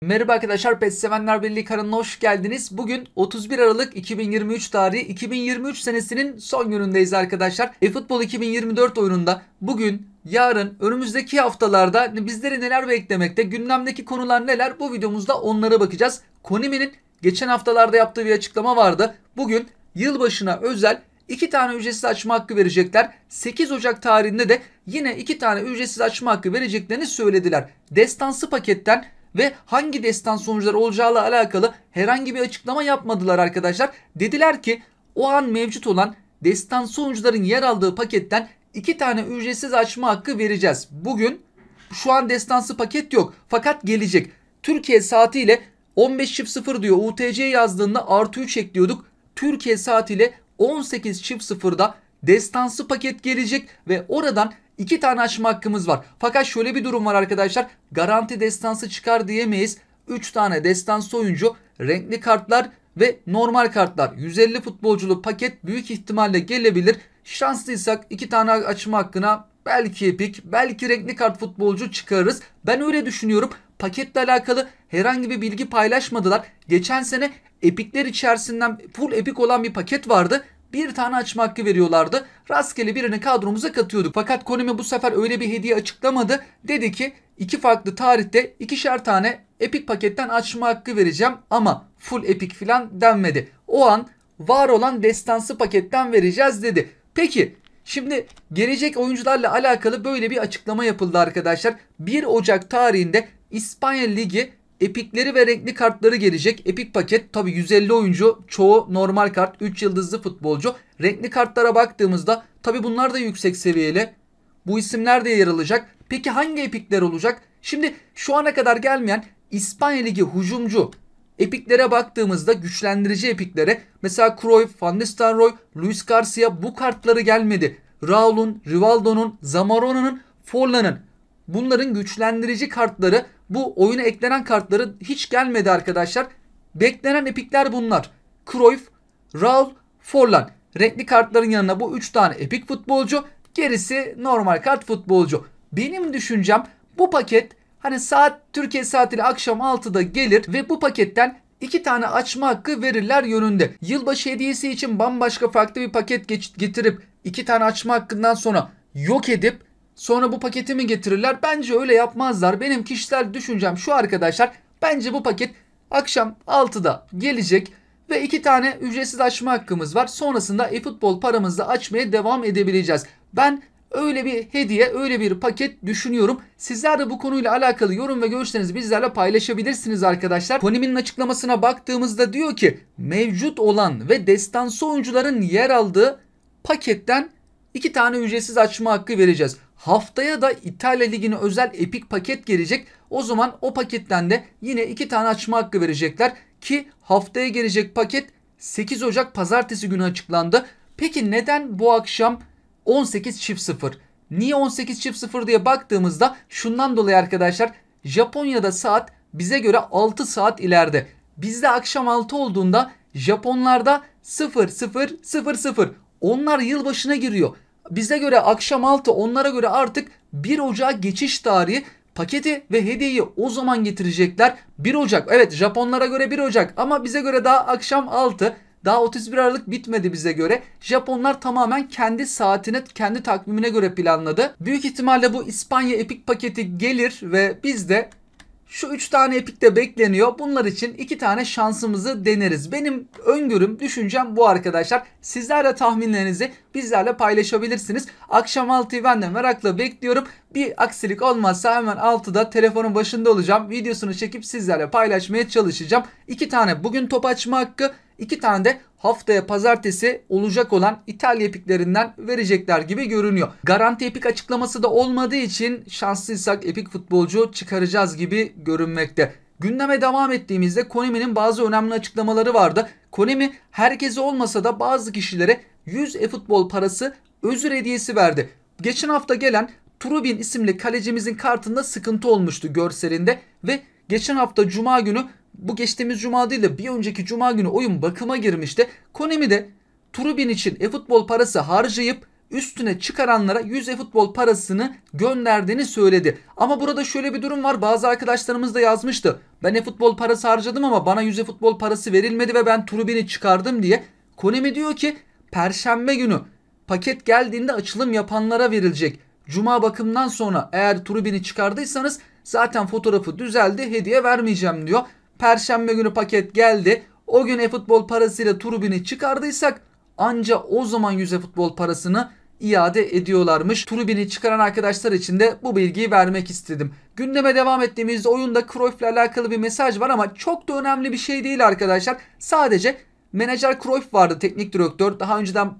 Merhaba arkadaşlar, PES Sevenler Birliği kanalına hoş geldiniz. Bugün 31 Aralık 2023 tarihi, 2023 senesinin son günündeyiz arkadaşlar. eFootball 2024 oyununda bugün, yarın, önümüzdeki haftalarda bizleri neler beklemekte, gündemdeki konular neler, bu videomuzda onlara bakacağız. Konami'nin geçen haftalarda yaptığı bir açıklama vardı. Bugün yılbaşına özel 2 tane ücretsiz açma hakkı verecekler. 8 Ocak tarihinde de yine 2 tane ücretsiz açma hakkı vereceklerini söylediler. Destansı paketten ve hangi destan sonuçları olacağıyla alakalı herhangi bir açıklama yapmadılar arkadaşlar. Dediler ki o an mevcut olan destan sonuçların yer aldığı paketten 2 tane ücretsiz açma hakkı vereceğiz. Bugün şu an destansı paket yok fakat gelecek. Türkiye saatiyle 15.00 diyor, UTC yazdığında artı 3 ekliyorduk. Türkiye saatiyle 18.00'da destansı paket gelecek ve oradan 2 tane açma hakkımız var. Fakat şöyle bir durum var arkadaşlar. Garanti destansı çıkar diyemeyiz. 3 tane destansı oyuncu, renkli kartlar ve normal kartlar. 150 futbolculu paket büyük ihtimalle gelebilir. Şanslıysak 2 tane açma hakkına belki epik, belki renkli kart futbolcu çıkarırız. Ben öyle düşünüyorum. Paketle alakalı herhangi bir bilgi paylaşmadılar. Geçen sene epikler içerisinden full epik olan bir paket vardı. Bir tane açma hakkı veriyorlardı. Rastgele birini kadromuza katıyorduk. Fakat Konami bu sefer öyle bir hediye açıklamadı. Dedi ki 2 farklı tarihte 2'şer tane epik paketten açma hakkı vereceğim ama full epik falan denmedi. O an var olan destansı paketten vereceğiz dedi. Peki şimdi gelecek oyuncularla alakalı böyle bir açıklama yapıldı arkadaşlar. 1 Ocak tarihinde İspanya Ligi epikleri ve renkli kartları gelecek. Epik paket tabi 150 oyuncu, çoğu normal kart, 3 yıldızlı futbolcu. Renkli kartlara baktığımızda tabi bunlar da yüksek seviyeli. Bu isimler de yer alacak. Peki hangi epikler olacak? Şimdi şu ana kadar gelmeyen İspanya Ligi hücumcu epiklere baktığımızda, güçlendirici epiklere, mesela Cruyff, Van Nistelrooy, Luis Garcia, bu kartları gelmedi. Raul'un, Rivaldo'nun, Zamorana'nın, Forlan'ın, bunların güçlendirici kartları, bu oyuna eklenen kartları hiç gelmedi arkadaşlar. Beklenen epikler bunlar. Cruyff, Raul, Forlan. Renkli kartların yanına bu 3 tane epik futbolcu, gerisi normal kart futbolcu. Benim düşüncem, bu paket hani Türkiye saatiyle akşam 6'da gelir ve bu paketten 2 tane açma hakkı verirler yönünde. Yılbaşı hediyesi için bambaşka farklı bir paket getirip 2 tane açma hakkından sonra yok edip sonra bu paketi mi getirirler? Bence öyle yapmazlar. Benim kişisel düşüncem şu arkadaşlar. Bence bu paket akşam 6'da gelecek ve 2 tane ücretsiz açma hakkımız var. Sonrasında eFootball paramızla açmaya devam edebileceğiz. Ben öyle bir hediye, öyle bir paket düşünüyorum. Sizler de bu konuyla alakalı yorum ve görüşlerinizi bizlerle paylaşabilirsiniz arkadaşlar. Konami'nin açıklamasına baktığımızda diyor ki mevcut olan ve destansı oyuncuların yer aldığı paketten 2 tane ücretsiz açma hakkı vereceğiz. Haftaya da İtalya Ligi'ne özel epik paket gelecek. O zaman o paketten de yine 2 tane açma hakkı verecekler. Ki haftaya gelecek paket 8 Ocak pazartesi günü açıklandı. Peki neden bu akşam 18.00? Niye 18.00 diye baktığımızda şundan dolayı arkadaşlar. Japonya'da saat bize göre 6 saat ileride. Bizde akşam 6 olduğunda Japonlarda 00:00. Onlar yılbaşına giriyor. Bize göre akşam 6, onlara göre artık 1 Ocak geçiş tarihi. Paketi ve hediyeyi o zaman getirecekler. 1 Ocak, evet, Japonlara göre 1 Ocak ama bize göre daha akşam 6. Daha 31 Aralık bitmedi bize göre. Japonlar tamamen kendi saatine, kendi takvimine göre planladı. Büyük ihtimalle bu İspanya epik paketi gelir ve biz de şu 3 tane epik de bekleniyor. Bunlar için 2 tane şansımızı deneriz. Benim öngörüm, düşüncem bu arkadaşlar. Sizler de tahminlerinizi bizlerle paylaşabilirsiniz. Akşam 6'yı ben de merakla bekliyorum. Bir aksilik olmazsa hemen 6'da telefonun başında olacağım. Videosunu çekip sizlerle paylaşmaya çalışacağım. 2 tane bugün top açma hakkı, 2 tane de haftaya pazartesi olacak olan İtalya epiklerinden verecekler gibi görünüyor. Garanti epik açıklaması da olmadığı için şanslıysak epik futbolcu çıkaracağız gibi görünmekte. Gündeme devam ettiğimizde Konami'nin bazı önemli açıklamaları vardı. Konami herkese olmasa da bazı kişilere 100 eFootball parası özür hediyesi verdi. Geçen hafta gelen Trubin isimli kalecimizin kartında sıkıntı olmuştu görselinde ve geçen hafta Cuma günü, bu geçtiğimiz Cuma değil de bir önceki Cuma günü oyun bakıma girmişti. Konami de Trubin için eFootball parası harcayıp üstüne çıkaranlara 100 e-futbol parasını gönderdiğini söyledi. Ama burada şöyle bir durum var. Bazı arkadaşlarımız da yazmıştı. Ben e-futbol parası harcadım ama bana 100 e-futbol parası verilmedi ve ben Tribün'i çıkardım diye. Konami diyor ki Perşembe günü paket geldiğinde açılım yapanlara verilecek. Cuma bakımdan sonra eğer Tribün'i çıkardıysanız zaten fotoğrafı düzeldi, hediye vermeyeceğim diyor. Perşembe günü paket geldi. O gün e-futbol parasıyla Tribün'i çıkardıysak anca o zaman 100 e-futbol parasını iade ediyorlarmış. Tribün'i çıkaran arkadaşlar için de bu bilgiyi vermek istedim. Gündeme devam ettiğimizde oyunda Cruyff'la alakalı bir mesaj var ama çok da önemli bir şey değil arkadaşlar. Sadece menajer Cruyff vardı, teknik direktör. Daha önceden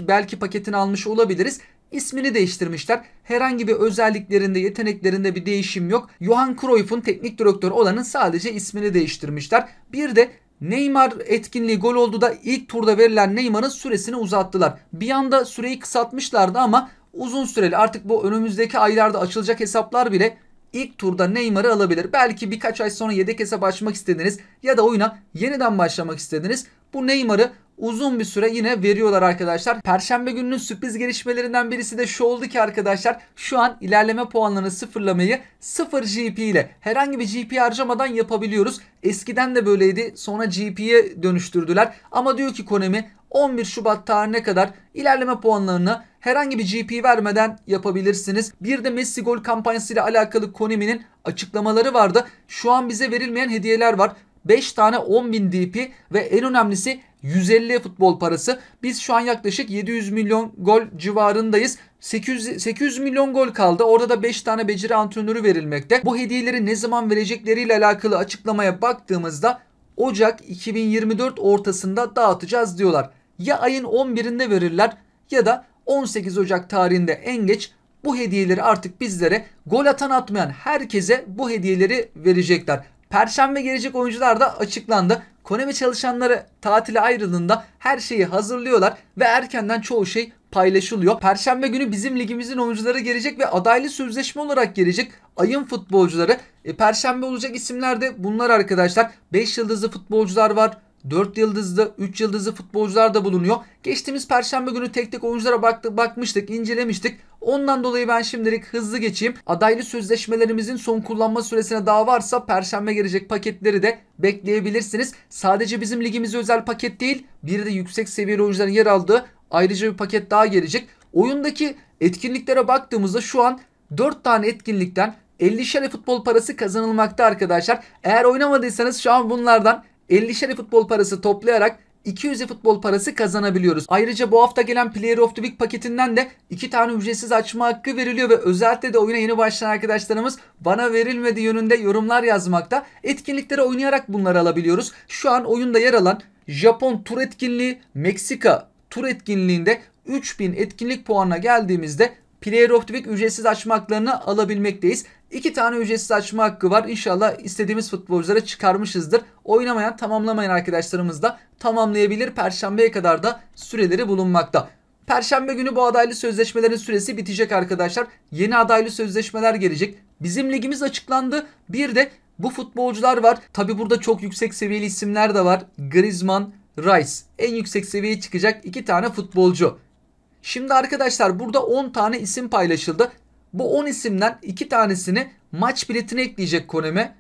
belki paketini almış olabiliriz. İsmini değiştirmişler. Herhangi bir özelliklerinde, yeteneklerinde bir değişim yok. Johan Cruyff'un teknik direktör olanın sadece ismini değiştirmişler. Bir de Neymar etkinliği gol oldu da ilk turda verilen Neymar'ın süresini uzattılar. Bir anda süreyi kısaltmışlardı ama uzun süreli, artık bu önümüzdeki aylarda açılacak hesaplar bile ilk turda Neymar'ı alabilir. Belki birkaç ay sonra yedek hesap açmak istediniz ya da oyuna yeniden başlamak istediniz. Bu Neymar'ı uzun bir süre yine veriyorlar arkadaşlar. Perşembe gününün sürpriz gelişmelerinden birisi de şu oldu ki arkadaşlar, şu an ilerleme puanlarını sıfırlamayı 0 GP ile herhangi bir GP harcamadan yapabiliyoruz. Eskiden de böyleydi, sonra GP'ye dönüştürdüler ama diyor ki Konami 11 Şubat tarihine kadar ilerleme puanlarını herhangi bir GP vermeden yapabilirsiniz. Bir de Messi gol kampanyası ile alakalı Konami'nin açıklamaları vardı. Şu an bize verilmeyen hediyeler var. 5 tane 10.000 DP ve en önemlisi 150 futbol parası. Biz şu an yaklaşık 700 milyon gol civarındayız. 800 milyon gol kaldı. Orada da 5 tane beceri antrenörü verilmekte. Bu hediyeleri ne zaman verecekleriyle alakalı açıklamaya baktığımızda Ocak 2024 ortasında dağıtacağız diyorlar. Ya ayın 11'inde verirler ya da 18 Ocak tarihinde en geç bu hediyeleri artık bizlere, gol atan atmayan herkese bu hediyeleri verecekler. Perşembe gelecek oyuncular da açıklandı. Konami çalışanları tatile ayrıldığında her şeyi hazırlıyorlar ve erkenden çoğu şey paylaşılıyor. Perşembe günü bizim ligimizin oyuncuları gelecek ve adaylı sözleşme olarak gelecek ayın futbolcuları. Perşembe olacak isimler de bunlar arkadaşlar. 5 yıldızlı futbolcular var. 4 yıldızlı, 3 yıldızlı futbolcular da bulunuyor. Geçtiğimiz perşembe günü tek tek oyunculara bakmıştık, incelemiştik. Ondan dolayı ben şimdilik hızlı geçeyim. Adaylı sözleşmelerimizin son kullanma süresine daha varsa perşembe gelecek paketleri de bekleyebilirsiniz. Sadece bizim ligimize özel paket değil, bir de yüksek seviyeli oyuncuların yer aldığı ayrıca bir paket daha gelecek. Oyundaki etkinliklere baktığımızda şu an 4 tane etkinlikten 50'şer futbol parası kazanılmakta arkadaşlar. Eğer oynamadıysanız şu an bunlardan 50'şer futbol parası toplayarak 200 futbol parası kazanabiliyoruz. Ayrıca bu hafta gelen Player of the Week paketinden de 2 tane ücretsiz açma hakkı veriliyor ve özellikle de oyuna yeni başlayan arkadaşlarımız bana verilmediği yönünde yorumlar yazmakta. Etkinlikleri oynayarak bunları alabiliyoruz. Şu an oyunda yer alan Japon tur etkinliği, Meksika tur etkinliğinde 3000 etkinlik puanına geldiğimizde Player of the Week ücretsiz açma haklarını alabilmekteyiz. 2 tane ücretsiz açma hakkı var. İnşallah istediğimiz futbolculara çıkarmışızdır. Oynamayan, tamamlamayan arkadaşlarımız da tamamlayabilir. Perşembeye kadar da süreleri bulunmakta. Perşembe günü bu adaylı sözleşmelerin süresi bitecek arkadaşlar. Yeni adaylı sözleşmeler gelecek. Bizim ligimiz açıklandı. Bir de bu futbolcular var. Tabi burada çok yüksek seviyeli isimler de var. Griezmann, Rice. En yüksek seviyeye çıkacak 2 tane futbolcu. Şimdi arkadaşlar burada 10 tane isim paylaşıldı. Bu 10 isimden 2 tanesini maç biletine ekleyecek Konami.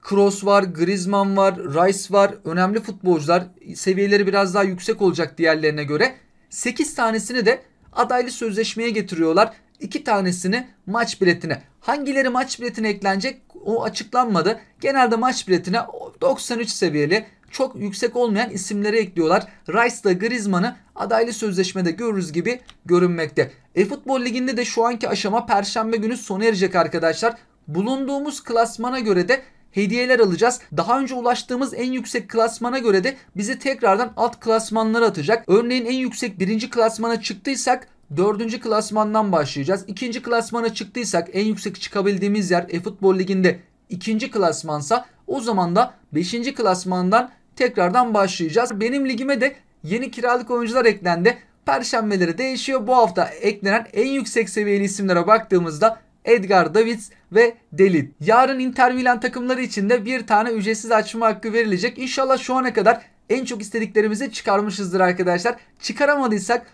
Kroos var, Griezmann var, Rice var. Önemli futbolcular. Seviyeleri biraz daha yüksek olacak diğerlerine göre. 8 tanesini de adaylı sözleşmeye getiriyorlar. 2 tanesini maç biletine. Hangileri maç biletine eklenecek o açıklanmadı. Genelde maç biletine 93 seviyeli, çok yüksek olmayan isimleri ekliyorlar. Rice'la Griezmann'ı adaylı sözleşmede görürüz gibi görünmekte. eFootball Ligi'nde de şu anki aşama perşembe günü sona erecek arkadaşlar. Bulunduğumuz klasmana göre de hediyeler alacağız. Daha önce ulaştığımız en yüksek klasmana göre de bizi tekrardan alt klasmanlara atacak. Örneğin en yüksek 1. klasmana çıktıysak 4. klasmandan başlayacağız. 2. klasmana çıktıysak en yüksek çıkabildiğimiz yer eFootball Ligi'nde 2. klasmansa o zaman da 5. klasmandan tekrardan başlayacağız. Benim ligime de yeni kiralık oyuncular eklendi. Perşembeleri değişiyor. Bu hafta eklenen en yüksek seviyeli isimlere baktığımızda Edgar Davids ve Delit. Yarın Inter Milan takımları için de bir tane ücretsiz açma hakkı verilecek. İnşallah şu ana kadar en çok istediklerimizi çıkarmışızdır arkadaşlar. Çıkaramadıysak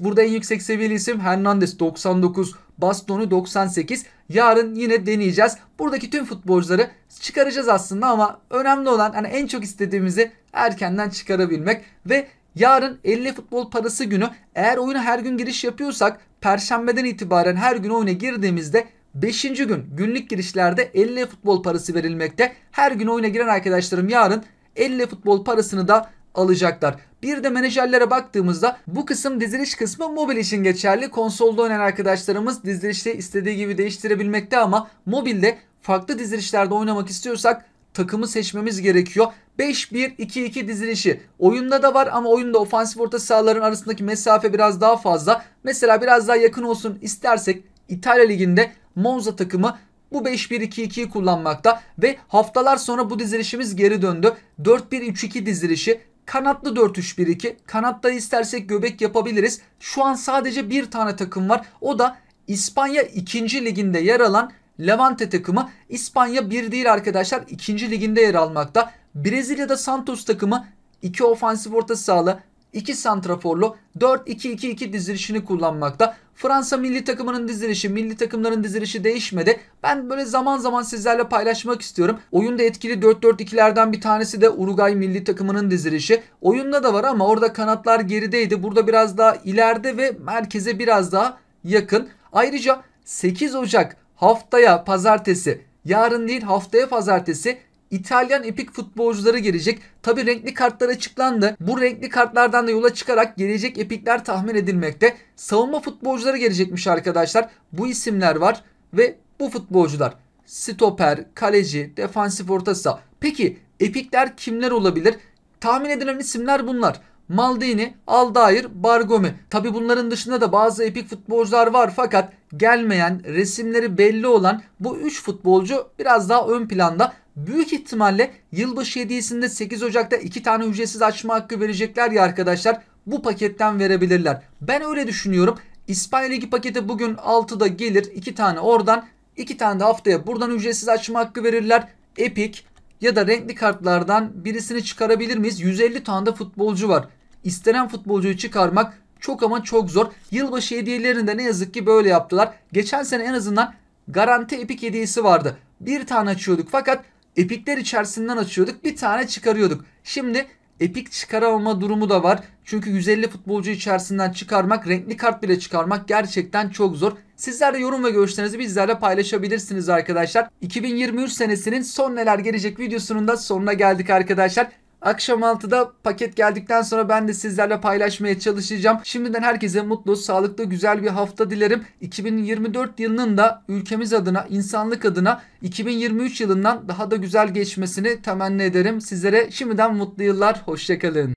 burada en yüksek seviyeli isim Hernandez 99, Bastoni 98. Yarın yine deneyeceğiz. Buradaki tüm futbolcuları çıkaracağız aslında ama önemli olan hani en çok istediğimizi erkenden çıkarabilmek. Ve yarın 50 futbol parası günü, eğer oyuna her gün giriş yapıyorsak Perşembeden itibaren her gün oyuna girdiğimizde 5. gün günlük girişlerde 50 futbol parası verilmekte. Her gün oyuna giren arkadaşlarım yarın 50 futbol parasını da alacaklar. Bir de menajerlere baktığımızda bu kısım diziliş kısmı mobil için geçerli. Konsolda oynayan arkadaşlarımız dizilişte istediği gibi değiştirebilmekte ama mobilde farklı dizilişlerde oynamak istiyorsak takımı seçmemiz gerekiyor. 5-1-2-2 dizilişi oyunda da var ama oyunda ofansif orta sahaların arasındaki mesafe biraz daha fazla. Mesela biraz daha yakın olsun istersek İtalya Ligi'nde Monza takımı bu 5-1-2-2'yi kullanmakta ve haftalar sonra bu dizilişimiz geri döndü. 4-1-3-2 dizilişi, kanatlı 4-3-1-2, kanatta istersek göbek yapabiliriz. Şu an sadece bir tane takım var, o da İspanya 2. Liginde yer alan Levante takımı. İspanya 1 değil arkadaşlar, 2. Liginde yer almakta. Brezilya'da Santos takımı 2 ofansif orta sahalı, 2 santraforlu 4-2-2-2 dizilişini kullanmakta. Fransa milli takımının dizilişi, milli takımların dizilişi değişmedi. Ben böyle zaman zaman sizlerle paylaşmak istiyorum. Oyunda etkili 4-4-2'lerden bir tanesi de Uruguay milli takımının dizilişi. Oyunda da var ama orada kanatlar gerideydi. Burada biraz daha ileride ve merkeze biraz daha yakın. Ayrıca 8 Ocak haftaya pazartesi, yarın değil haftaya pazartesi İtalyan epik futbolcuları gelecek. Tabi renkli kartlar açıklandı. Bu renkli kartlardan da yola çıkarak gelecek epikler tahmin edilmekte. Savunma futbolcuları gelecekmiş arkadaşlar. Bu isimler var ve bu futbolcular stoper, kaleci, defansif orta saha. Peki epikler kimler olabilir? Tahmin edilen isimler bunlar. Maldini, Aldair, Bargomi. Tabi bunların dışında da bazı epik futbolcular var fakat gelmeyen, resimleri belli olan bu 3 futbolcu biraz daha ön planda. Büyük ihtimalle yılbaşı hediyesinde 8 Ocak'ta 2 tane ücretsiz açma hakkı verecekler ya arkadaşlar. Bu paketten verebilirler. Ben öyle düşünüyorum. İspanya Ligi paketi bugün 6'da gelir. 2 tane oradan, 2 tane de haftaya buradan ücretsiz açma hakkı verirler. Epik ya da renkli kartlardan birisini çıkarabilir miyiz? 150 tane de futbolcu var. İstenen futbolcuyu çıkarmak çok ama çok zor. Yılbaşı hediyelerinde ne yazık ki böyle yaptılar. Geçen sene en azından garanti epik hediyesi vardı. Bir tane açıyorduk fakat epikler içerisinden açıyorduk. Bir tane çıkarıyorduk. Şimdi epik çıkaramama durumu da var. Çünkü 150 futbolcu içerisinden çıkarmak, renkli kart bile çıkarmak gerçekten çok zor. Sizler de yorum ve görüşlerinizi bizlerle paylaşabilirsiniz arkadaşlar. 2023 senesinin son neler gelecek videosunun da sonuna geldik arkadaşlar. Akşam 6'da paket geldikten sonra ben de sizlerle paylaşmaya çalışacağım. Şimdiden herkese mutlu, sağlıklı, güzel bir hafta dilerim. 2024 yılının da ülkemiz adına, insanlık adına 2023 yılından daha da güzel geçmesini temenni ederim. Sizlere şimdiden mutlu yıllar, hoşça kalın.